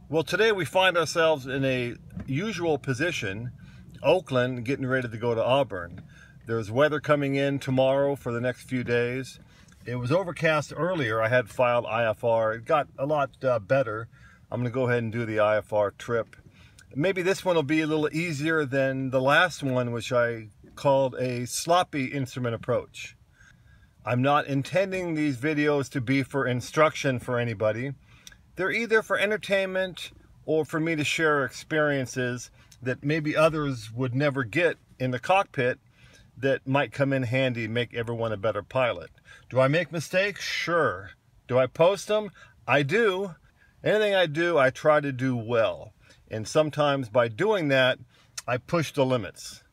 Well, today we find ourselves in a usual position, Oakland, getting ready to go to Auburn. There's weather coming in tomorrow for the next few days. It was overcast earlier. I had filed IFR. It got a lot better. I'm going to go ahead and do the IFR trip. Maybe this one will be a little easier than the last one, which I called a sloppy instrument approach. I'm not intending these videos to be for instruction for anybody. They're either for entertainment or for me to share experiences that maybe others would never get in the cockpit that might come in handy, make everyone a better pilot. Do I make mistakes? Sure. Do I post them? I do. Anything I do, I try to do well. And sometimes by doing that, I push the limits.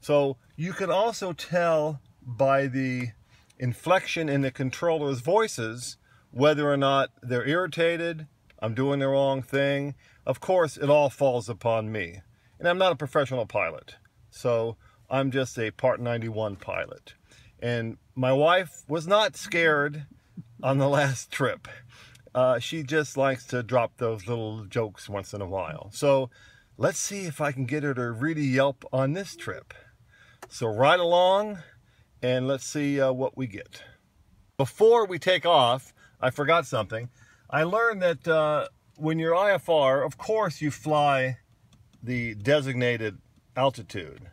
So you can also tell by the inflection in the controller's voices whether or not they're irritated, I'm doing the wrong thing. Of course, it all falls upon me. And I'm not a professional pilot. So I'm just a Part 91 pilot. And my wife was not scared on the last trip. She just likes to drop those little jokes once in a while. So let's see if I can get her to really yelp on this trip. So ride along and let's see what we get. Before we take off, I forgot something. I learned that when you're IFR, of course you fly the designated altitude.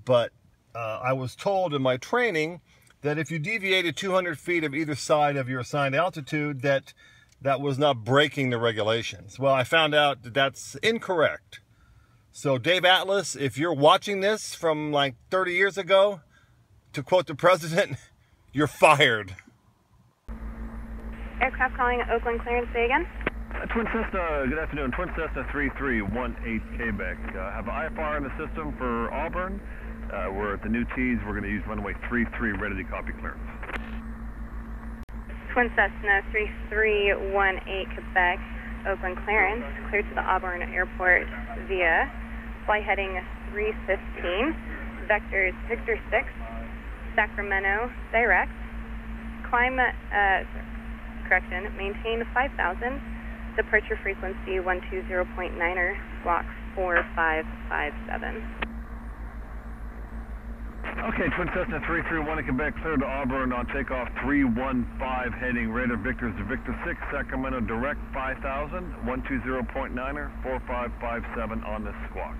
But I was told in my training that if you deviated 200 feet of either side of your assigned altitude, that was not breaking the regulations. Well, I found out that that's incorrect. So Dave Atlas, if you're watching this from like 30 years ago, to quote the president, you're fired. Aircraft calling Oakland clearance, say again. Twin Cessna, good afternoon. Twin Cessna 3318 Quebec. Have IFR in the system for Auburn. We're at the new T's. We're going to use runway 33, ready to copy clearance. Twin Cessna 3318 Quebec, Oakland clearance, cleared to the Auburn Airport via flight heading 315, vectors Victor 6, Sacramento direct, climb, maintain 5,000, departure frequency 120.9er, squawk 4557. Okay, Twin Cessna 331 Quebec, cleared to Auburn on takeoff 315, heading radar Victors to Victor 6, Sacramento direct 5,000, 120.9er, 4557 on this squawk.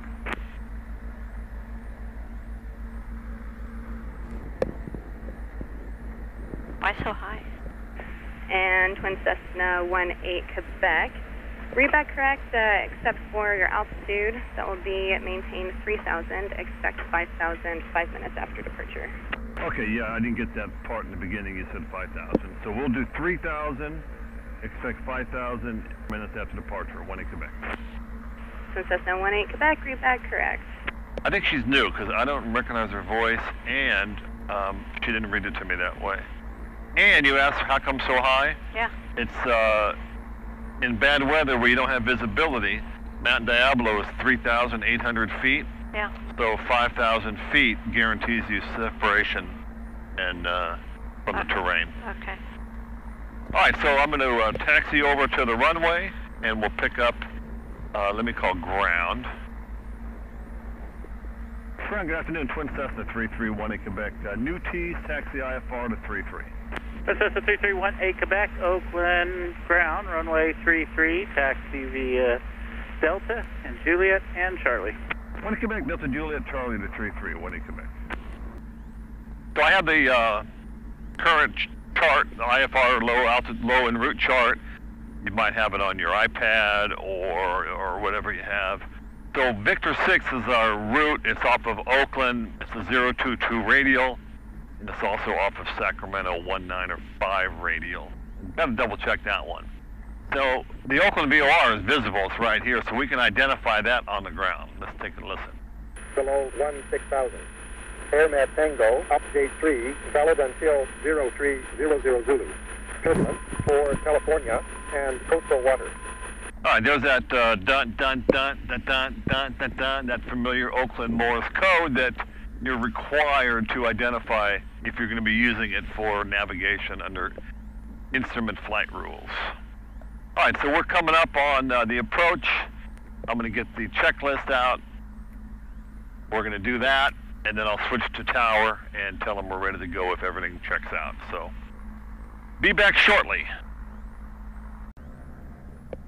Why so high? And Twin Cessna 18 Quebec. Read that correct, except for your altitude. That will be maintain 3,000, expect 5,000 5 minutes after departure. Okay, yeah, I didn't get that part in the beginning. You said 5,000. So we'll do 3,000, expect 5,000 minutes after departure, 18 Quebec. Twin Cessna 18 Quebec, read that correct. I think she's new because I don't recognize her voice, and she didn't read it to me that way. And you asked how come so high? Yeah. It's in bad weather where you don't have visibility. Mount Diablo is 3,800 feet. Yeah. So 5,000 feet guarantees you separation and from the terrain. Okay. All right, so I'm going to taxi over to the runway, and we'll pick up, let me call ground. Ground, good afternoon. Twin Cessna 331 Quebec. New T's, taxi IFR to 33. Twin Cessna 3318 Quebec, Oakland ground, runway 33, taxi via Delta and Juliet and Charlie. 18 Quebec, Delta Juliet, Charlie to 33, 18 Quebec. So I have the current chart, the IFR low en route chart. You might have it on your iPad or whatever you have. So Victor 6 is our route. It's off of Oakland. It's a 022 radial. And it's also off of Sacramento 195 radial. Got to double check that one. So the Oakland VOR is visible. It's right here, so we can identify that on the ground. Let's take a listen. Below 16,000. AirMat Tango, up gate 3, valid until 0300 Zulu. Turbulence for California and coastal waters. All right, there's that dun, dun, dun, dun, dun, dun, dun, dun, that familiar Oakland Morse code that you're required to identify if you're going to be using it for navigation under instrument flight rules. All right, so we're coming up on the approach. I'm going to get the checklist out. We're going to do that, and then I'll switch to tower and tell them we're ready to go if everything checks out. So, be back shortly.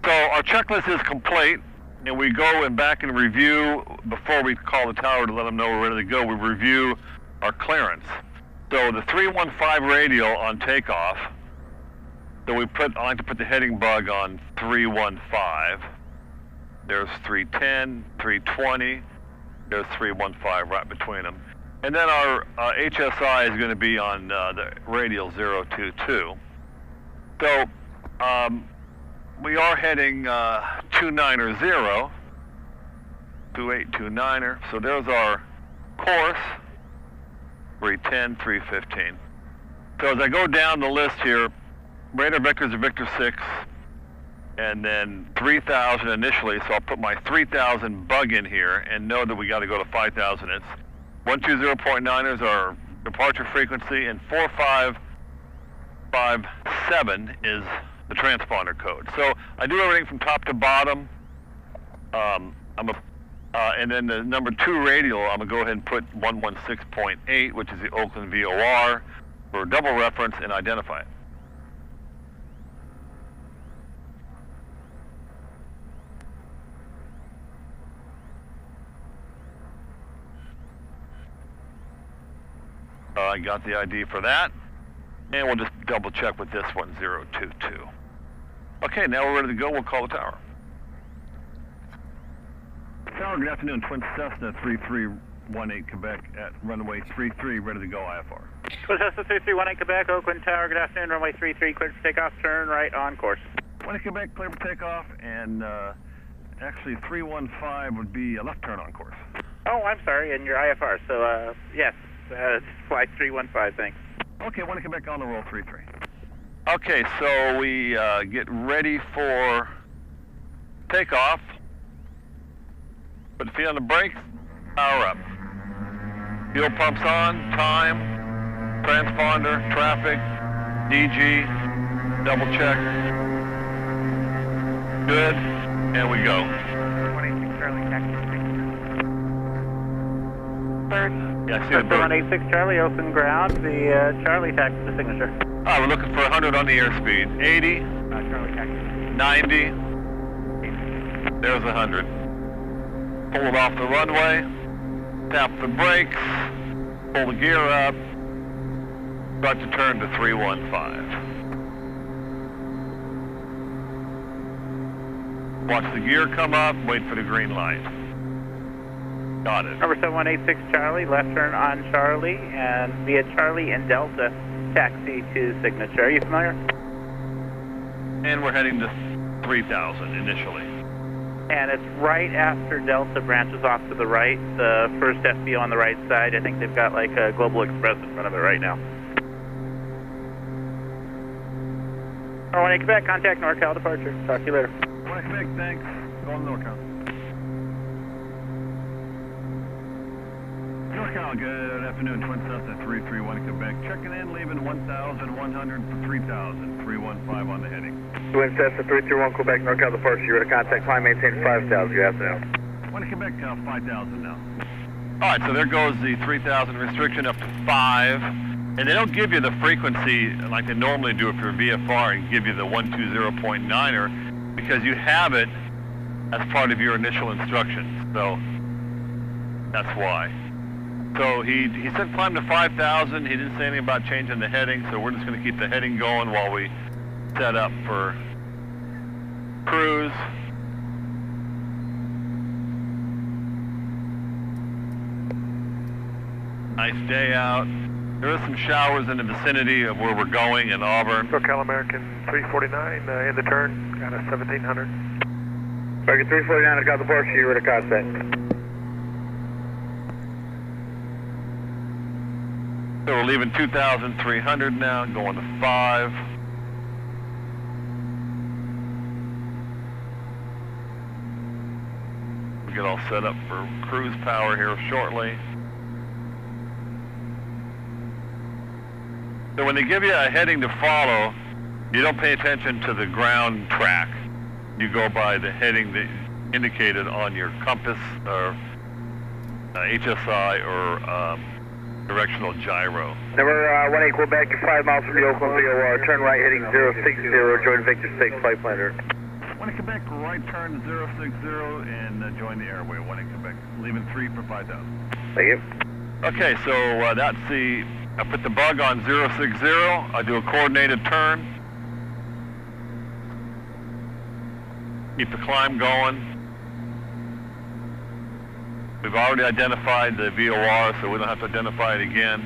So our checklist is complete, and we go back and review, before we call the tower to let them know we're ready to go, we review our clearance. So the 315 radial on takeoff, so I like to put the heading bug on 315. There's 310, 320, there's 315 right between them. And then our HSI is going to be on the radial 022. So we are heading 290, 2829er. So there's our course, 310, 315. So as I go down the list here, radar vectors are Victor 6, and then 3,000 initially, so I'll put my 3,000 bug in here and know that we got to go to 5,000. It's 120.9 is our departure frequency, and 4557 is the transponder code. So I do everything from top to bottom. And then the number 2 radial, I'm going to go ahead and put 116.8, which is the Oakland VOR, for double reference and identify it. I got the ID for that, and we'll just double check with this one, 022. Okay, now we're ready to go. We'll call the tower. Tower, good afternoon. Twin Cessna 3318 Quebec at runway 33, ready to go IFR. Twin Cessna 3318 Quebec, Oakland Tower, good afternoon. Runway 33, clear for takeoff, turn right on course. 1 Quebec, clear for takeoff, and actually 315 would be a left turn on course. Oh, I'm sorry, and your IFR, so yes, flight 315, thanks. Okay, 1 Quebec on the roll, 33. Okay, so we get ready for takeoff. Put the feet on the brakes, power up. Fuel pumps on, time, transponder, traffic, DG, double check. Good, and we go. 186 Charlie, taxi. Third. Yeah, I see the bird. 186 Charlie, open ground, the Charlie taxi to signature. All right, we're looking for 100 on the airspeed. 80, Charlie taxi. 90, there's 100. Pull it off the runway, tap the brakes, pull the gear up, start to turn to 315. Watch the gear come up, wait for the green light. Got it. Number 7186 Charlie, left turn on Charlie, and via Charlie and Delta, taxi to signature. Are you familiar? And we're heading to 3,000 initially. And it's right after Delta branches off to the right, the first FBO on the right side. I think they've got like a Global Express in front of it right now. R1 Quebec, contact NorCal departure. Talk to you later. 1 Quebec, thanks. Going to NorCal. NorCal, good afternoon. Twin Cessna 331 Quebec. Checking in, leaving 1,100 for 3,000. 315 on the heading. Twin Cessna 331 Quebec, NorCal departure. You're to contact climb, maintain 5,000. Good afternoon. 1 Quebec, 5,000 now. All right, so there goes the 3,000 restriction up to 5. And they don't give you the frequency like they normally do if you're VFR and give you the 120.9er because you have it as part of your initial instructions. So that's why. So he said climb to 5,000. He didn't say anything about changing the heading, so we're just going to keep the heading going while we set up for cruise. Nice day out. There is some showers in the vicinity of where we're going in Auburn. SoCal American 349 in the turn, got a 1700. American 349 at the departure, you're to contact. So we're leaving 2,300 now, going to 5. We'll get all set up for cruise power here shortly. So when they give you a heading to follow, You don't pay attention to the ground track. You go by the heading that indicated on your compass or HSI or directional gyro. Number 18 Quebec, 5 miles from the Oakland VOR, turn right heading 060, join Victor 6, flight plan direct. 18 Quebec, right turn 060 and join the airway, 18 Quebec, leaving 3 for 5,000. Thank you. Okay, so that's the, I put the bug on 060, I do a coordinated turn. Keep the climb going. We've already identified the VOR, so we don't have to identify it again.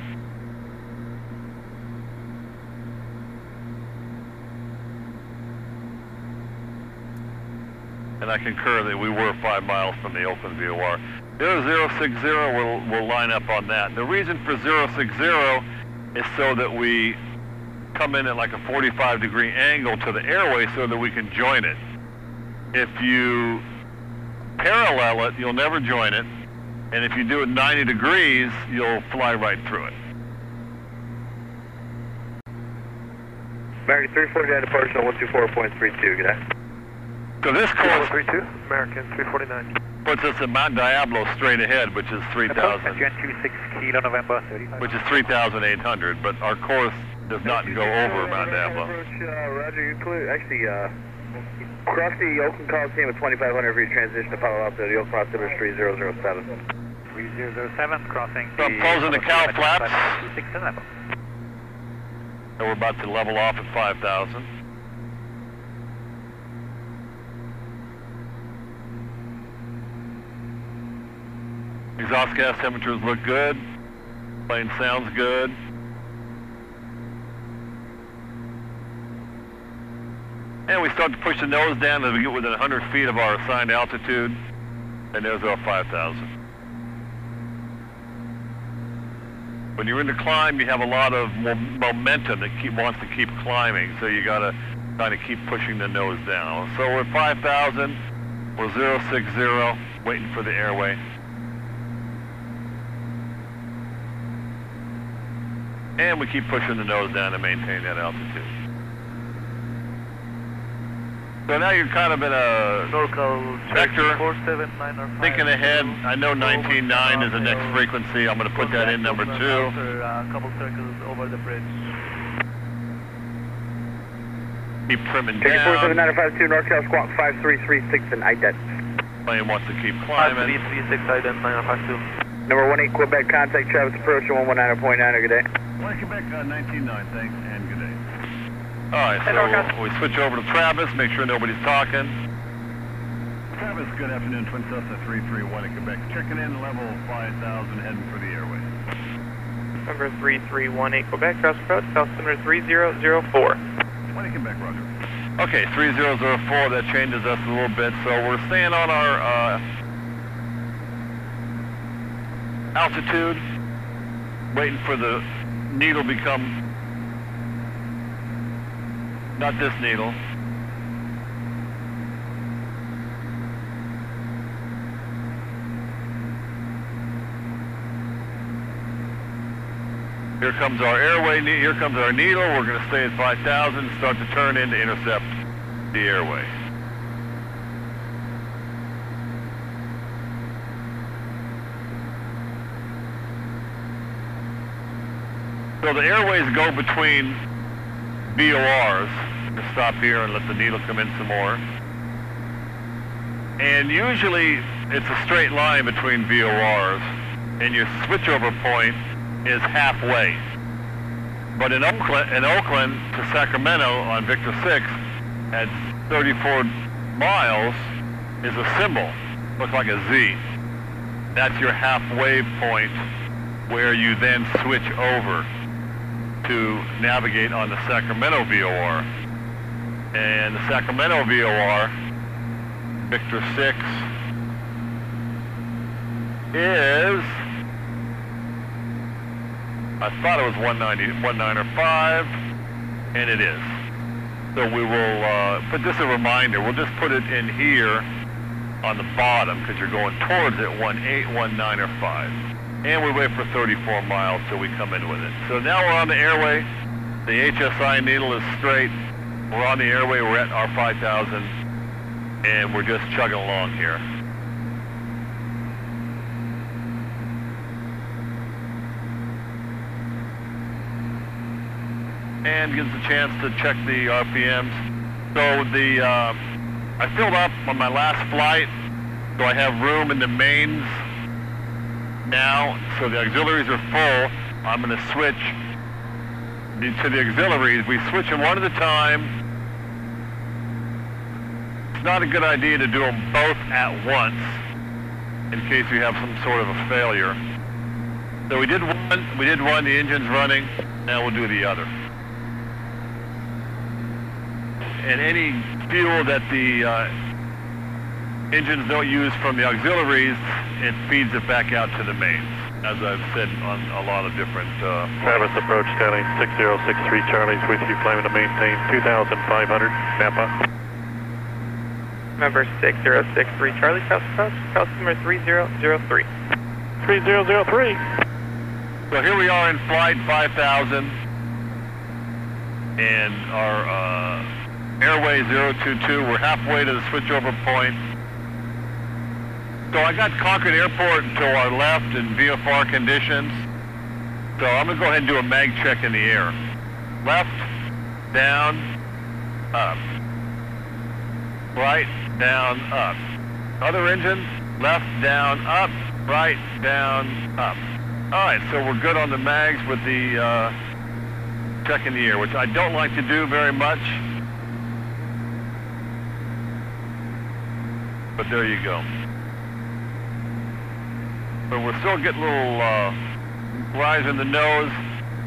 And I concur that we were 5 miles from the Oakland VOR. The other 060 will line up on that. The reason for 060 is so that we come in at like a 45-degree angle to the airway so that we can join it. If you parallel it, you'll never join it. And if you do it 90 degrees, you'll fly right through it. American 349 departure 124.32, good day. So this course 32, American 349. puts us at Mount Diablo straight ahead, which is 3,000, Gen 26 Kilo November 35. which is 3,800, but our course does not go over Mount Diablo. Roger, you clear. Actually, cross the Oakland Coliseum at 2,500 for your transition to Palo Alto. The Oakland Altimeter 3007. 3007, crossing. So I'm closing the cow flaps, 26 level. and we're about to level off at 5,000. Exhaust gas temperatures look good. Plane sounds good. And we start to push the nose down as we get within 100 feet of our assigned altitude. And there's our 5,000. When you're in the climb, you have a lot of momentum that wants to keep climbing. So you got to kind of keep pushing the nose down. So we're at 5,000. We're 060, waiting for the airway. And we keep pushing the nose down to maintain that altitude. So now you're kind of in a vector, thinking ahead. I know 19.9 is the next frequency. I'm going to put that in number 2. A couple circles over the bridge. Keep trimming J down. 47952, NorCal Squawk 5336 and ident. Plane wants to keep climbing. 5336 ident 952. Number 18 Quebec, contact Travis approach 119.9, good day. 1 Quebec, 19.9, thanks, and good day. All right, so we switch over to Travis, make sure nobody's talking. Travis, good afternoon, Twin Cessna 331 in Quebec. Checking in, level 5,000, heading for the airway. Number 3318 Quebec, cross approach, customer 3004. 20 Quebec, roger. Okay, 3004, that changes us a little bit. So we're staying on our altitude, waiting for the needle become, not this needle. Here comes our airway, here comes our needle. We're going to stay at 5,000 and start to turn in to intercept the airway. So the airways go between VORs. To stop here and let the needle come in some more. And usually it's a straight line between VORs, and your switchover point is halfway. But in Oakland to Sacramento on Victor 6 at 34 miles is a symbol, looks like a Z. That's your halfway point where you then switch over to navigate on the Sacramento VOR. And the Sacramento VOR, Victor 6, is, I thought it was 195, and it is. So we will put this a reminder. We'll just put it in here on the bottom because you're going towards it, 1819 or 5. And we wait for 34 miles till we come in with it. So now we're on the airway. The HSI needle is straight. We're on the airway, we're at our 5,000, and we're just chugging along here. And gives a chance to check the RPMs. So I filled up on my last flight, so I have room in the mains now. So the auxiliaries are full. I'm going to switch to the auxiliaries. We switch them one at a time. It's not a good idea to do them both at once in case you have some sort of a failure. So we did one, the engine's running, now we'll do the other. And any fuel that the engines don't use from the auxiliaries, it feeds it back out to the mains, as I've said on a lot of different... Travis approach, Stanley, 6063 Charlie's with you, climbing to maintain 2,500, Napa. Number 6063 Charlie, South approach, customer 3003. 3003. So here we are in flight 5,000, and our airway 022, we're halfway to the switchover point. So I got Concord Airport to our left in VFR conditions. So I'm going to go ahead and do a mag check in the air. Left, down, up. Right, down, up. Other engine, left, down, up. Right, down, up. All right, so we're good on the mags with the check in the air, which I don't like to do very much. But there you go. But we're still getting a little rise in the nose.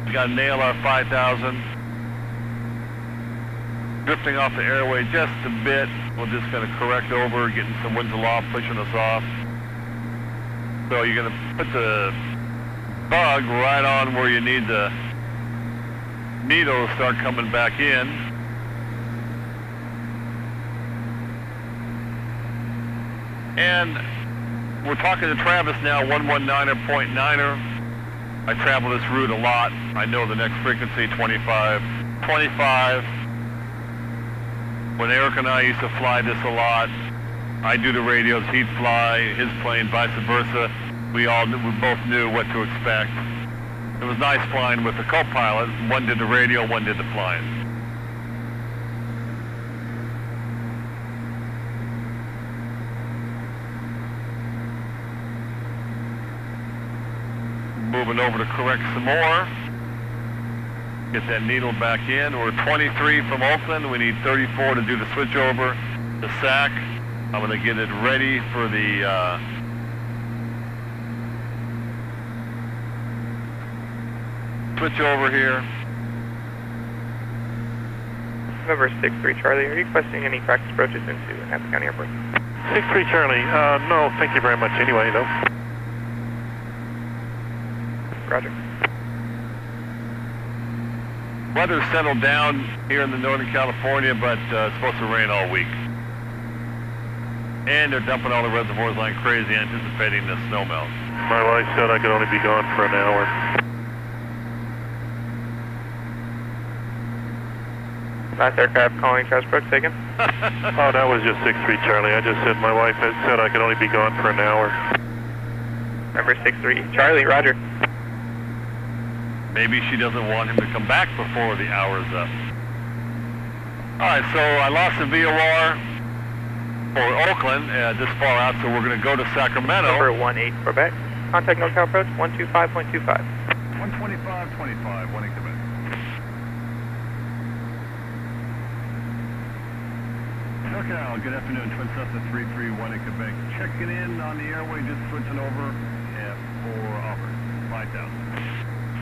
We got to nail our 5,000. Drifting off the airway just a bit. We're just going to correct over, getting some winds aloft, pushing us off. So you're going to put the bug right on where you need the needle to start coming back in. And we're talking to Travis now, 119.9er. I travel this route a lot. I know the next frequency, 25. 25. When Eric and I used to fly this a lot, I do the radios, he'd fly his plane, vice versa. We both knew what to expect. It was nice flying with the co-pilot. One did the radio, one did the flying. Moving over to correct some more. Get that needle back in. We're 23 from Oakland. We need 34 to do the switch over to SAC. I'm going to get it ready for the switch over here. Number 63 Charlie, are you requesting any practice approaches into Napa County Airport? 63 Charlie, no, thank you very much anyway, though. Roger. Weather's settled down here in the Northern California, but it's supposed to rain all week. And they're dumping all the reservoirs like crazy, anticipating the snow melt. My wife said I could only be gone for an hour. Last aircraft calling Travis approach taken. Oh, that was just 63 Charlie. I just said my wife had said I could only be gone for an hour. Number 63 Charlie, roger. Maybe she doesn't want him to come back before the hour's up. All right, so I lost the VOR for Oakland this far out, so we're going to go to Sacramento. Number 18 Quebec. Contact NorCal approach 125.25. 125.25, 1 Quebec. NorCal, good afternoon. Twin Cessna 331 in Quebec. Checking in on the airway, just switching over for Auburn, 5,000.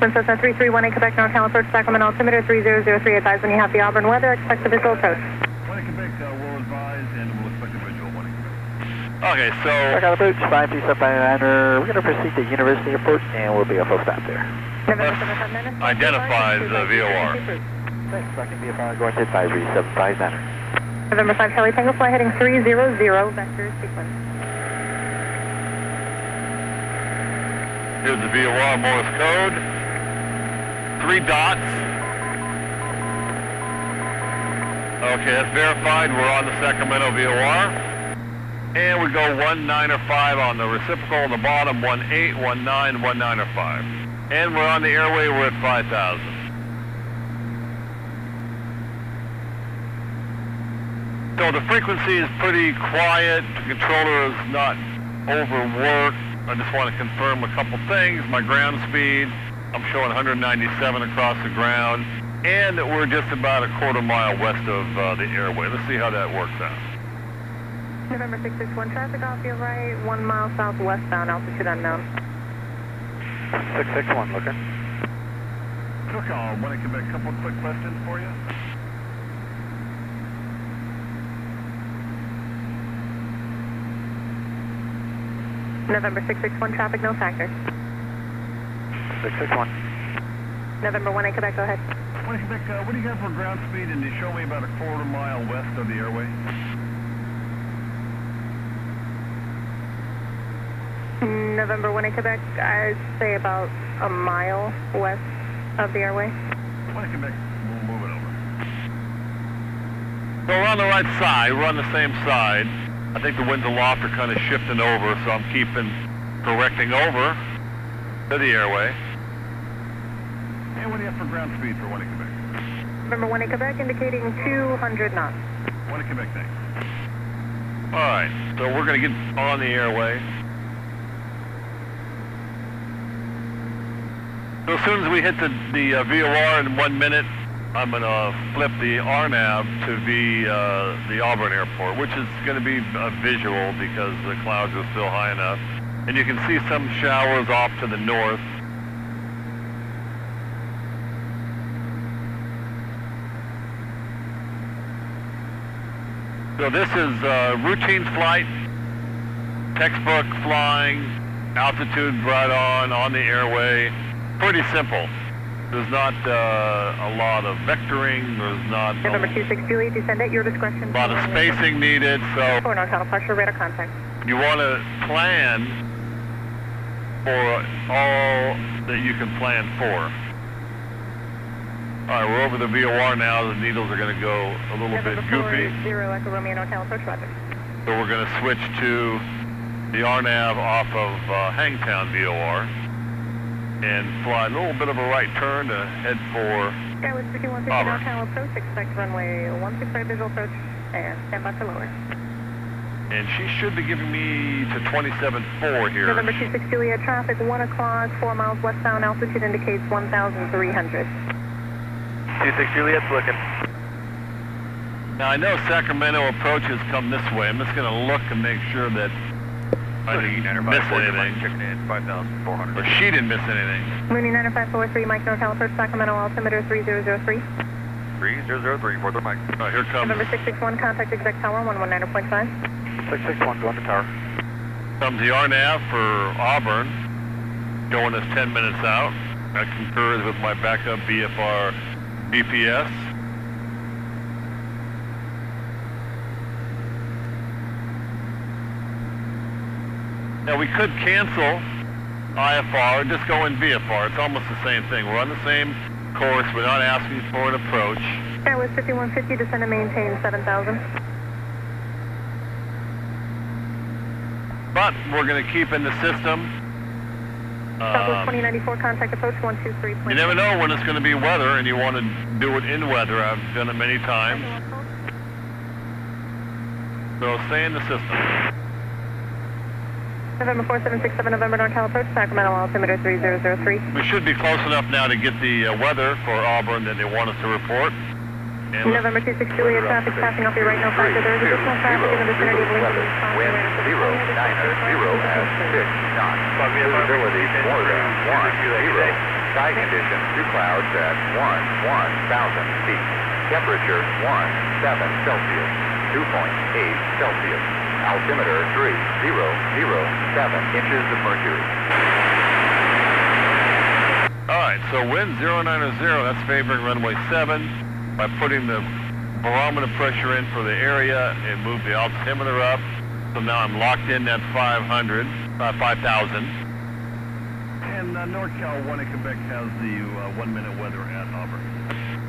Twin Cessna 331 Quebec, NorCal approach Sacramento, altimeter 3003, advise when you have the Auburn weather, expect the visual approach. 1 in Quebec, we'll advise and we'll expect a visual, 1 in Quebec. Okay, so... NorCal approach, 53759er, we're going to proceed to University Airport and we'll be a full stop there. Identify the VOR. Thanks, Second VFR going to advisory 759er. November 5 Charlie Tango, fly heading 300, vector sequence. Here's the VOR Morse code. 3 dots. Okay, that's verified. We're on the Sacramento VOR. And we go 19 or 5 on the reciprocal on the bottom, 18, 19, 19 or 5. And we're on the airway, we're at 5,000. So the frequency is pretty quiet. The controller is not overworked. I just want to confirm a couple things. My ground speed, I'm showing 197 across the ground. And that we're just about a quarter mile west of the airway. Let's see how that works out. November 661 traffic off your right, 1 mile southwestbound, altitude unknown. 661, looking. Cook, I want to give a couple of quick questions for you. November 661 traffic, no factor. 661. November 18 Quebec, go ahead. What do you got for ground speed, and you show me about a quarter mile west of the airway? November 18 Quebec, I'd say about a mile west of the airway. 20 Quebec, we'll move it over. So we're on the right side, we're on the same side. I think the winds aloft are kind of shifting over, so I'm correcting over to the airway. And what do you have for ground speed for 20 Quebec? November 18 Quebec, indicating 200 knots. 20 Quebec, thanks. All right, so we're going to get on the airway. So as soon as we hit the VOR in 1 minute, I'm going to flip the RNAV to the Auburn airport, which is going to be a visual because the clouds are still high enough. And you can see some showers off to the north. So this is routine flight, textbook flying, altitude right on the airway. Pretty simple. There's not a lot of vectoring. There's not November 26 Juliet, descend at your discretion. A lot of spacing needed. So for north pressure, radar contact. You want to plan for all that you can plan for. All right, we're over the VOR now. The needles are going to go a little bit goofy. 0 Echo Romeo Hotel approach, roger. So we're going to switch to the RNAV off of Hangtown VOR and fly a little bit of a right turn to head for Skyward 5150 Hotel approach, expect runway 165 visual approach, and stand by for lower. And she should be giving me to 27.4 here. November 26 Juliet, traffic 1 o'clock, 4 miles westbound, altitude indicates 1,300. 26 Juliet's looking. Now I know Sacramento approaches come this way. I'm just going to look and make sure that I didn't miss anything. Checking in 5,400. Or she didn't miss anything. Mooney 9543, Mike NorCal approach, Sacramento altimeter 3003. 3003, for the Mike. Oh, here comes. November 661, contact exec tower 119.5. 661, going to tower. Comes the RNAV for Auburn, going us 10 minutes out. That concurs with my backup VFR GPS. Now we could cancel IFR, just go in VFR. It's almost the same thing. We're on the same course. We're not asking for an approach. That was 5150, descend and maintain 7,000. But we're going to keep in the system. Southwest 2094, contact approach 123. You never know when it's going to be weather, and you want to do it in weather. I've done it many times. So stay in the system. November 4767, November NorCal approach, Sacramento altimeter 3003. We should be close enough now to get the weather for Auburn that they want us to report. And November 26 Juliet, traffic passing off your right, no factor. There is additional traffic in the vicinity of Lincoln. Wind 090 at 6 knots. Visibility more than 10. Sky conditions, 2 clouds at 1,000 feet. Temperature 17 Celsius, 2.8 Celsius. Altimeter 3007 inches of mercury. all right, so wind 090, that's favoring runway 7. By putting the barometer pressure in for the area, it moved the altimeter up. So now I'm locked in at 5,000. And NorCal 1 in Quebec has the 1 minute weather at Auburn.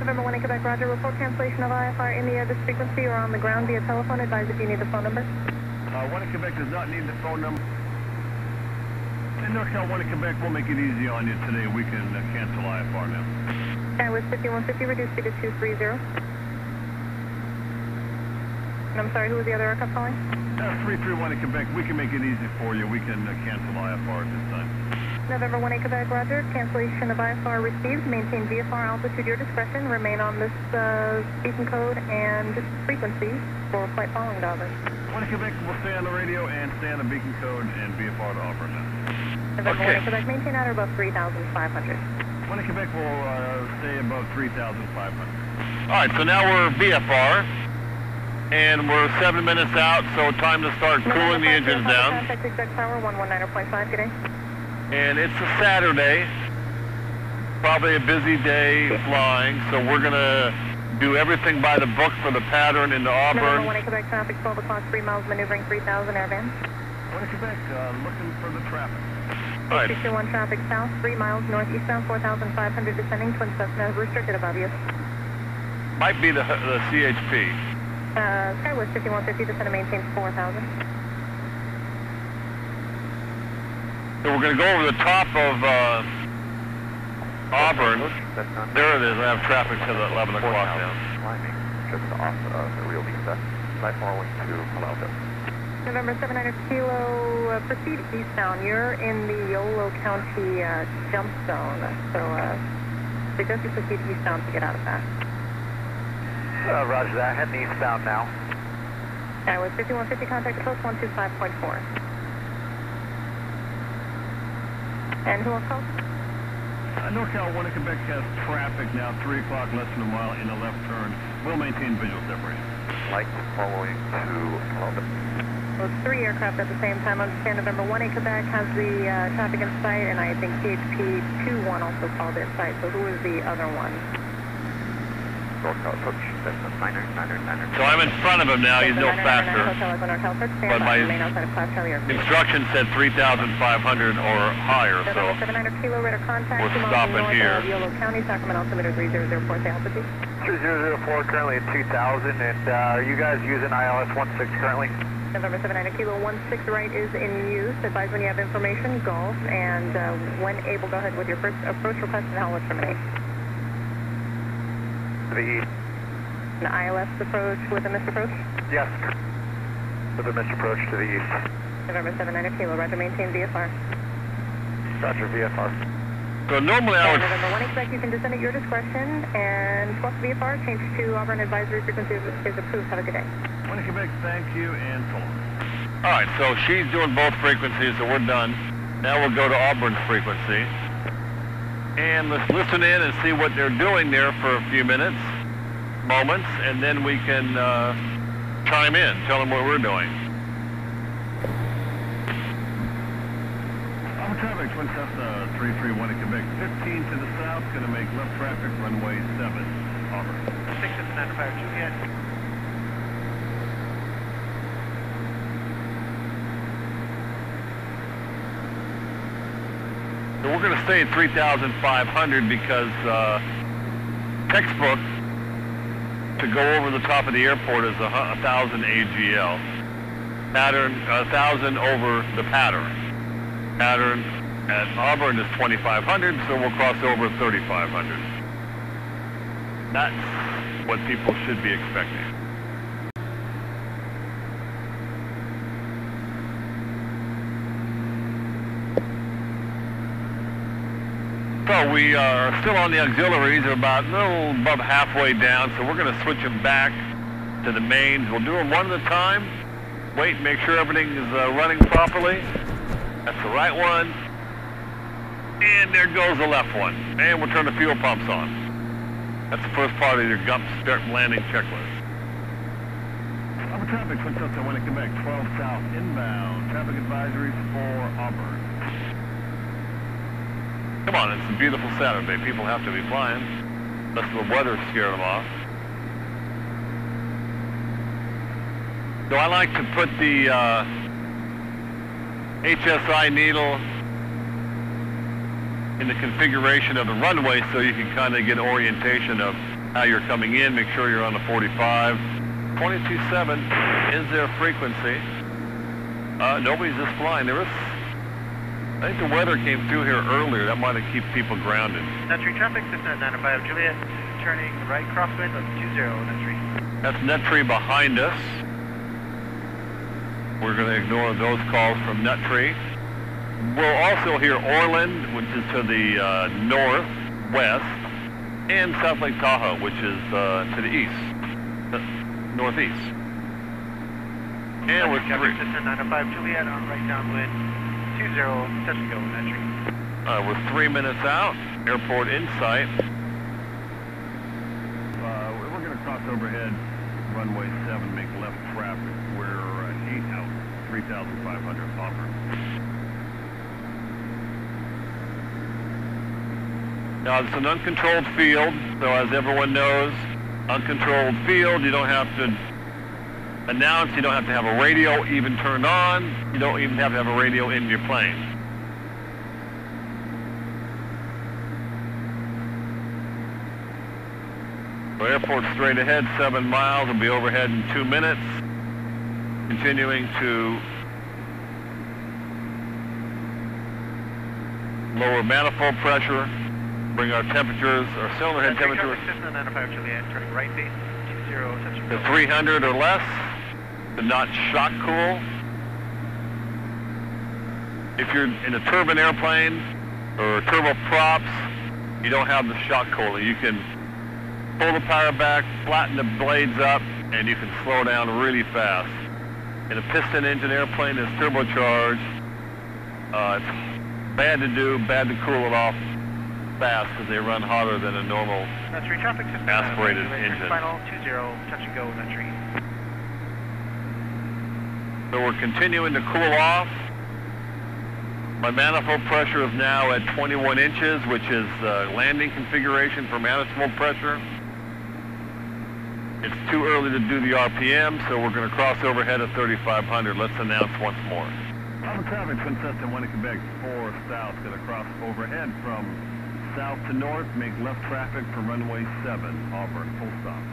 November 1 Quebec, Roger. Report cancellation of IFR in the air this frequency or on the ground via telephone. Advise if you need the phone number. 1 Quebec does not need the phone number. And NorCal 1 Quebec will make it easy on you today. We can cancel IFR now. Skywest 5150, reduced speed to 230. And I'm sorry, who was the other aircraft calling? 331 in Quebec. We can make it easy for you. We can cancel IFR at this time. November 1 Quebec, Roger. Cancellation of IFR received. Maintain VFR altitude your discretion. Remain on this beacon code and frequency for flight following to Auburn. 1 Quebec will stay on the radio and stay on the beacon code and VFR to Auburn now. November 1 Quebec, maintain at or above 3,500. 1 Quebec will stay above 3,500. All right, so now we're VFR, and we're 7 minutes out, so time to start cooling the engines down. Contact exact power 119.5. Good day. And it's a Saturday, probably a busy day flying, so we're going to do everything by the book for the pattern into Auburn. November 1 Quebec, traffic 12 o'clock, 3 miles, maneuvering 3,000, airvan. 1 Quebec, looking for the traffic. All right. 621 traffic south, 3 miles, northeastbound, 4,500 descending, Twin Cessna, restricted above you. Might be the CHP. Skywest 5150, descend and maintain 4,000. So we're going to go over the top of Auburn. There it is. I have traffic to the 11 o'clock now. Climbing just off the Rio Vista, side following to Palo Alto. November 700 Kilo, proceed eastbound. You're in the Yolo County jump zone, so suggest you proceed eastbound to get out of that. Roger that. Heading eastbound now. Skywest 5150, contact approach 125.4. And who else called? NorCal 1 Quebec has traffic now, 3 o'clock, less than a mile in a left turn. We'll maintain visual separation. Light following to Palo Alto. Well, it's 3 aircraft at the same time. Understand November 1 Quebec has the traffic in sight, and I think CHP 21 also called in sight. So who is the other one? NorCal approach, that's a 999. So I'm in front of him now. He's no faster. But my instruction said 3,500 or higher, so we're stopping here. Yolo County, Sacramento altimeter 3004, altitude. 3004, currently at 2,000, and are you guys using ILS 16 currently? November 700 Kilo 16 right is in use. Advise when you have information, golf, and when able, go ahead with your first approach request and how will terminate. To the east. An ILS approach with a missed approach? Yes. With a missed approach to the east. November 700 Kilo, roger, maintain VFR. Roger, VFR. So normally I would... November 1 Quebec, you can descend at your discretion, and swap VFR, change to Auburn advisory frequency is approved. Have a good day. 1 Quebec, thank you, and so long. All right, so she's doing both frequencies, so we're done. Now we'll go to Auburn's frequency. And let's listen in and see what they're doing there for a few moments, and then we can chime in, tell them what we're doing. Auburn traffic, Twin Cessna 331 in Quebec, 15 to the south, going to make left traffic, runway 7, Auburn. 695 Juliet. So we're going to stay at 3,500 because textbook to go over the top of the airport is 1,000 AGL. Pattern 1,000 over the pattern. Pattern at Auburn is 2,500, so we'll cross over 3,500. That's what people should be expecting. So we are still on the auxiliaries. They're about a little above halfway down, so we're going to switch them back to the mains. We'll do them one at a time. Wait and make sure everything is running properly. That's the right one. And there goes the left one. And we'll turn the fuel pumps on. That's the first part of your GUMP start landing checklist. Auburn traffic, Twin Cessna 1 in Quebec, 12 south, inbound. Traffic advisories for Auburn. Come on, it's a beautiful Saturday. People have to be flying. Unless the weather scared them off. So I like to put the HSI needle in the configuration of the runway so you can kind of get orientation of how you're coming in. Make sure you're on the 45. 22.7 is their frequency. Nobody's just flying. I think the weather came through here earlier. That might have kept people grounded. Net3 traffic, Cessna 905 Juliet, turning right crosswind on 20, Net3. That's Net3 behind us. We're going to ignore those calls from Net3. We'll also hear Orland, which is to the northwest, and South Lake Tahoe, which is to the east, northeast. And we're traffic, Cessna 905 Juliet on right downwind, 20, touch and go, Net3. We're 3 minutes out, airport in sight. We're going to cross overhead, runway 7, make left traffic. We're 8 out, 3,500 Auburn. Now it's an uncontrolled field, so as everyone knows, uncontrolled field, you don't have to announce, you don't have to have a radio even turned on, you don't even have to have a radio in your plane. So airport straight ahead, 7 miles, will be overhead in 2 minutes. Continuing to lower manifold pressure, bring our temperatures, our cylinder head temperature Cessna 905 Juliet, turning right base, 20, touch and go. to 300 or less, but not shock cool. If you're in a turbine airplane or turboprops, you don't have the shock cooling. You can pull the power back, flatten the blades up, and you can slow down really fast. In a piston engine airplane that's turbocharged, it's bad to do, bad to cool it off fast because they run hotter than a normal Net3 traffic, Cessna aspirated 905 engine. Final 20, touch and go, Net3. So we're continuing to cool off. My manifold pressure is now at 21 inches, which is landing configuration for manifold pressure. It's too early to do the RPM, so we're going to cross overhead at 3,500. Let's announce once more. Auburn traffic, Twin Cessna 1 Quebec 4 south, going to cross overhead from south to north, make left traffic for runway 7, Auburn, full stop.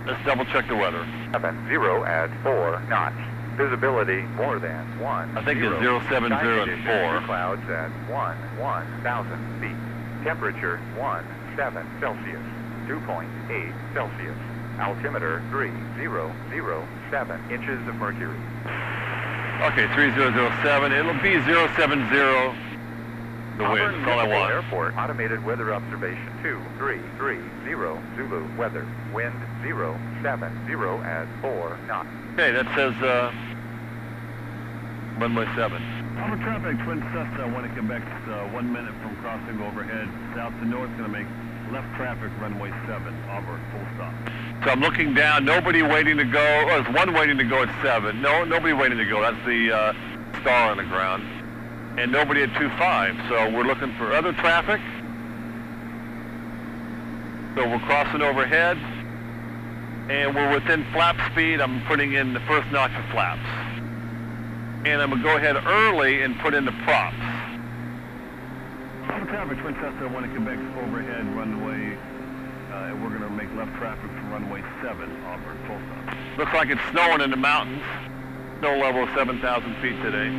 Let's double check the weather. 0 at 4 knots. Visibility more than 1. I think it's 070 and 4. Clouds at 1,000 feet. Temperature 17 Celsius. 2.8 Celsius. Altimeter 3007 inches of mercury. Okay, 3007. It'll be 070. The wind. That's all I want. Airport automated weather observation 2330 Zulu weather. Wind 070 at 4 knots. Okay, that says runway 7. Auburn traffic, Twin Cessna 1 Quebec, 1 minute from crossing overhead. South to north, going to make left traffic, runway 7, Auburn, full stop. So I'm looking down, nobody waiting to go. Oh, there's one waiting to go at 7. No, nobody waiting to go. That's the star on the ground. And nobody at 25. So we're looking for other traffic. So we're crossing overhead. And we're within flap speed. I'm putting in the first notch of flaps. And I'm going to go ahead early and put in the props. Auburn traffic, Twin Cessna 1 Quebec, overhead, runway. We're going to make left traffic for runway 7, Auburn, full stop. Looks like it's snowing in the mountains. Snow level 7,000 feet today.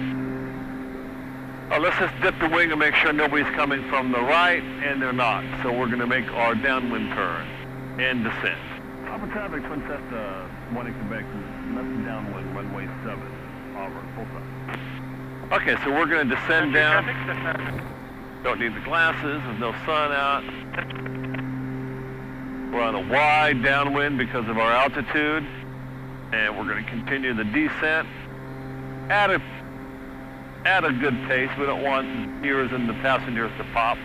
Let's just dip the wing and make sure nobody's coming from the right, and they're not. So we're going to make our downwind turn and descend. Auburn traffic, Twin Cessna 1 Quebec, left downwind, runway 7, Auburn, full stop. Okay, so we're going to descend down. Traffic, Don't need the glasses, there's no sun out. We're on a wide downwind because of our altitude. And we're going to continue the descent at a good pace. We don't want the ears and the passengers to pop.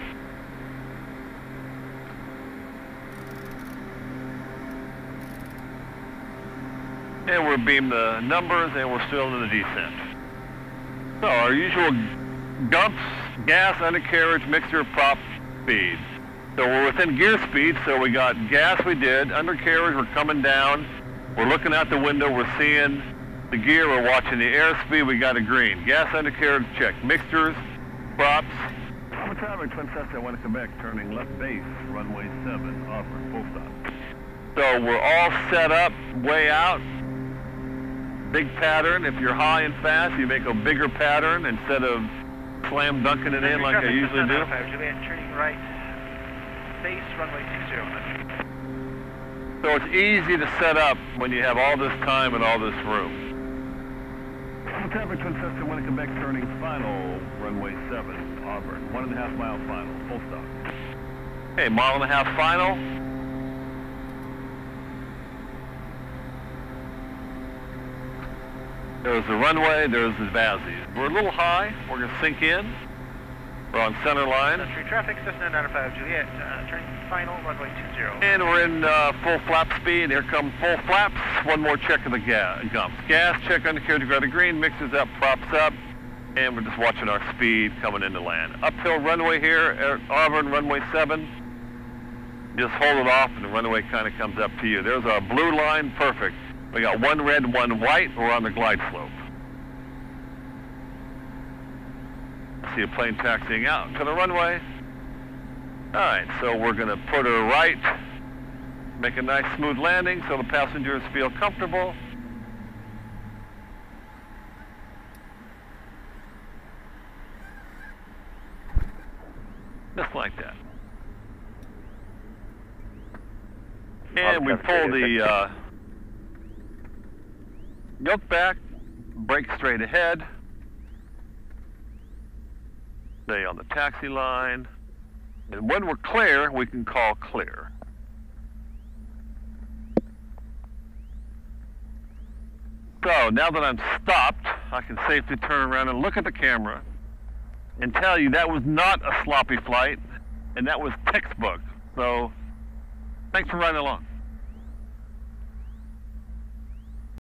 And we're beamed the numbers and we're still in the descent. So our usual gumps, gas, undercarriage, mixture, prop, speed. So we're within gear speed, so we got gas we did, undercarriage we're coming down, we're looking out the window, we're seeing the gear, we're watching the airspeed, we got a green. Gas, undercarriage, check. Mixtures, props. Auburn traffic, Twin Cessna 1 Quebec, turning left base, runway 7, Auburn, full stop. So we're all set up, way out. Big pattern. If you're high and fast, you make a bigger pattern instead of slam dunking it in like I usually do. Juliet, turning right, base runway 60. So it's easy to set up when you have all this time and all this room. Traffic to Cessna 1 Quebec turning final, runway 7, Auburn. 1.5 mile final, full stop. Okay, 1.5 mile final. There's the runway, there's the VASIs. We're a little high, we're going to sink in. We're on center line. Century traffic, Cessna 905 Juliet, turning final, runway 20. And we're in full flap speed. Here come full flaps. One more check of the gumps. Gas, check indicator, go to green, mixes up, props up. And we're just watching our speed coming into land. Uphill runway here at Auburn, runway 7. Just hold it off and the runway kind of comes up to you. There's our blue line, perfect. We got one red, one white. We're on the glide slope. See a plane taxiing out to the runway. All right, so we're going to put her right, make a nice smooth landing so the passengers feel comfortable. Just like that. And we pull the yoke back, brake straight ahead. Stay on the taxi line. And when we're clear, we can call clear. So now that I'm stopped, I can safely turn around and look at the camera and tell you that was not a sloppy flight, and that was textbook. So thanks for riding along.